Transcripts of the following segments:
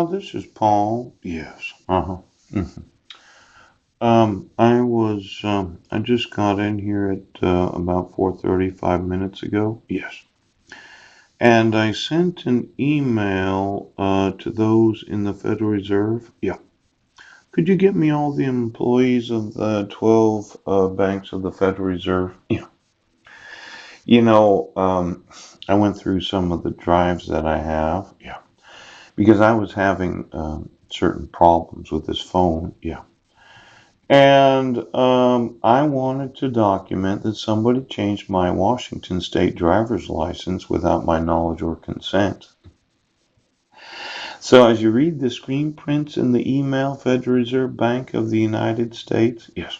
Oh, this is Paul. Yes. Uh-huh. Mhm. I just got in here at about 4:30, 5 minutes ago. Yes. And I sent an email to those in the Federal Reserve. Yeah. Could you get me all the employees of the 12 banks of the Federal Reserve? Yeah. You know, I went through some of the drives that I have. Yeah. Because I was having certain problems with this phone. Yeah. And I wanted to document that somebody changed my Washington State driver's license without my knowledge or consent. So as you read the screen prints in the email, Federal Reserve Bank of the United States, yes,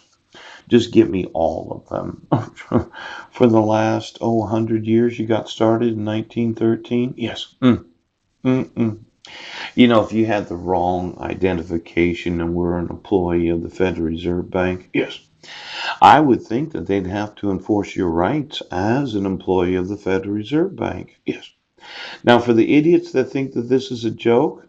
just give me all of them. For the last, 100 years, you got started in 1913? Yes. Mm. If you had the wrong identification and were an employee of the Federal Reserve Bank, yes, I would think that they'd have to enforce your rights as an employee of the Federal Reserve Bank. Yes. Now, for the idiots that think that this is a joke,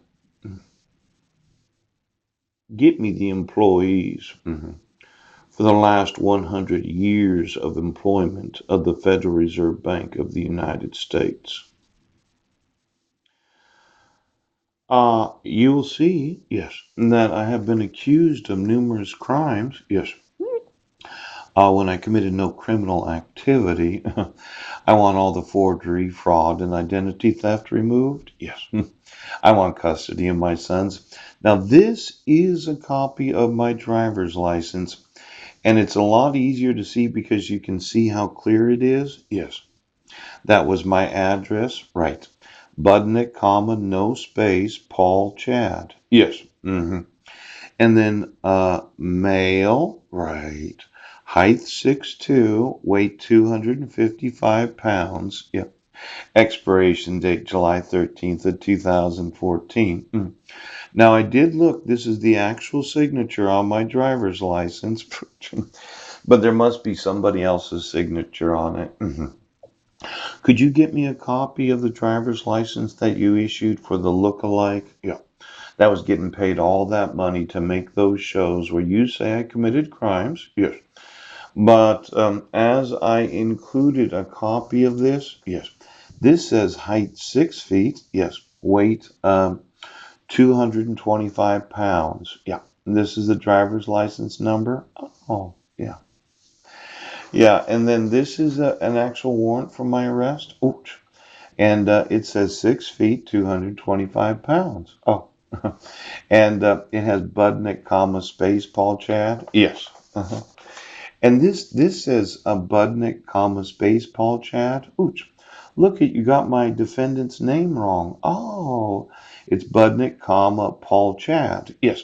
get me the employees for the last 100 years of employment of the Federal Reserve Bank of the United States. You will see, yes, that I have been accused of numerous crimes. Yes. When I committed no criminal activity, I want all the forgery, fraud, and identity theft removed. Yes. I want custody of my sons. Now, this is a copy of my driver's license, and it's a lot easier to see because you can see how clear it is. Yes. That was my address. Right. Budnick, comma, no space, Paul Chad. Yes. And then male. Right. Height 6'2", weight 255 pounds. Yep. Expiration date July 13th of 2014. Now I did look, this is the actual signature on my driver's license, but there must be somebody else's signature on it. Could you get me a copy of the driver's license that you issued for the look-alike? Yeah. That was getting paid all that money to make those shows where you say I committed crimes. Yes. But as I included a copy of this, yes, this says height 6 feet, yes, weight 225 pounds. Yeah, this is the driver's license number. Oh, yeah. Yeah, and then this is an actual warrant for my arrest. Ouch. And it says 6 feet, 225 pounds. Oh, and it has Budnick, comma, space, Paul Chad. Yes. And this says a Budnick, comma, space, Paul Chad. Ooch. Look at, you got my defendant's name wrong. Oh, it's Budnick, comma, Paul Chad. Yes,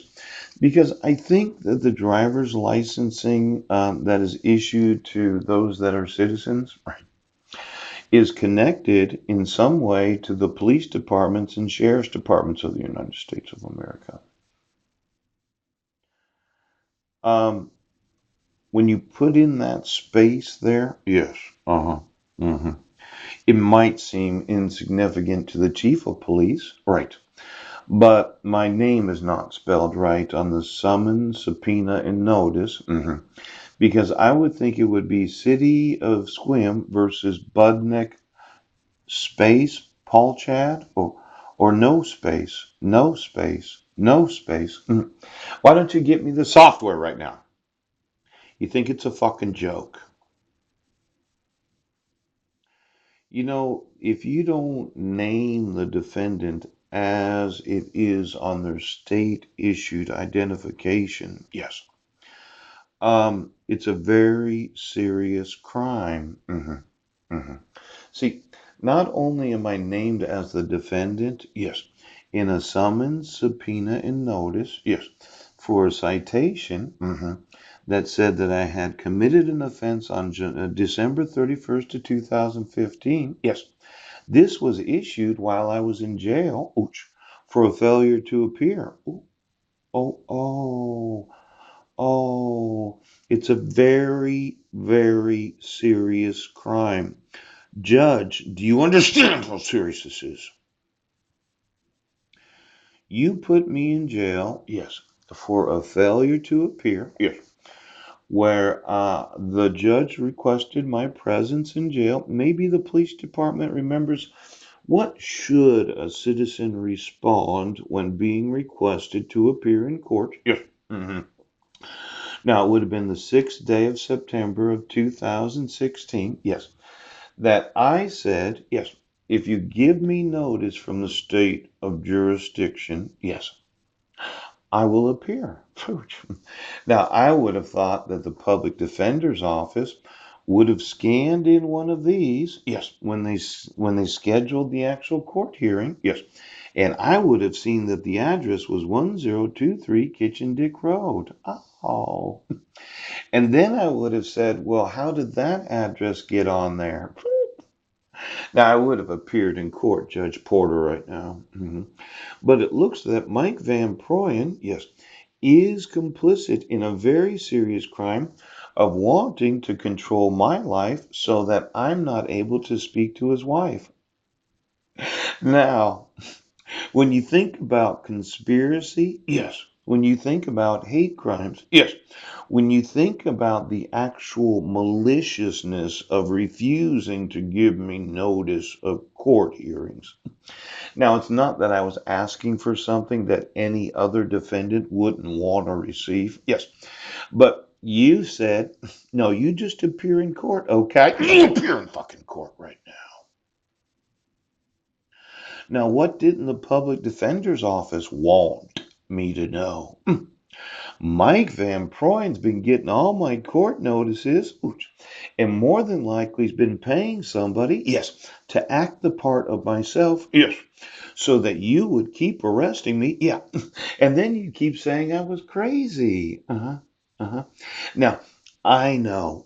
because I think that the driver's licensing that is issued to those that are citizens, right, is connected in some way to the police departments and sheriff's departments of the United States of America. Um, when you put in that space there, yes, uh-huh, hmm it might seem insignificant to the chief of police, right? But my name is not spelled right on the summons, subpoena, and notice, because I would think it would be City of Squim versus Budnick space Paul Chad, or no space, no space, no space. Why don't you get me the software right now? You think it's a fucking joke? If you don't name the defendant as it is on their state issued identification, yes, it's a very serious crime. Hmm See, not only am I named as the defendant, yes, in a summons, subpoena, and notice, yes, for a citation that said that I had committed an offense on December 31st of 2015. Yes, this was issued while I was in jail, ouch, for a failure to appear. Ooh, oh, oh, oh. It's a very, very serious crime. Judge, do you understand how serious this is? You put me in jail, yes, for a failure to appear, yes, where the judge requested my presence in jail. Maybe the police department remembers what should a citizen respond when being requested to appear in court? Yes. hmm Now, it would have been the 6th day of September of 2016. Yes. That I said, yes, if you give me notice from the state of jurisdiction, yes, I will appear. Now, I would have thought that the public defender's office would have scanned in one of these, yes, when they scheduled the actual court hearing, yes, and I would have seen that the address was 1023 Kitchen Dick Road. Oh, and then I would have said, well, how did that address get on there? Now, I would have appeared in court, Judge Porter, right now. But it looks that Mike Van Proyen, yes, is complicit in a very serious crime of wanting to control my life so that I'm not able to speak to his wife. Now, when you think about conspiracy, yes. When you think about hate crimes, yes. When you think about the actual maliciousness of refusing to give me notice of court hearings. Now, it's not that I was asking for something that any other defendant wouldn't want to receive. Yes. But you said, no, you just appear in court, okay? You appear in fucking court right now. Now, what didn't the public defender's office want me to know? Mike Van Proyen's been getting all my court notices, and more than likely he's been paying somebody, yes, to act the part of myself, yes, so that you would keep arresting me, yeah, and then you keep saying I was crazy. Uh-huh. Now, I know.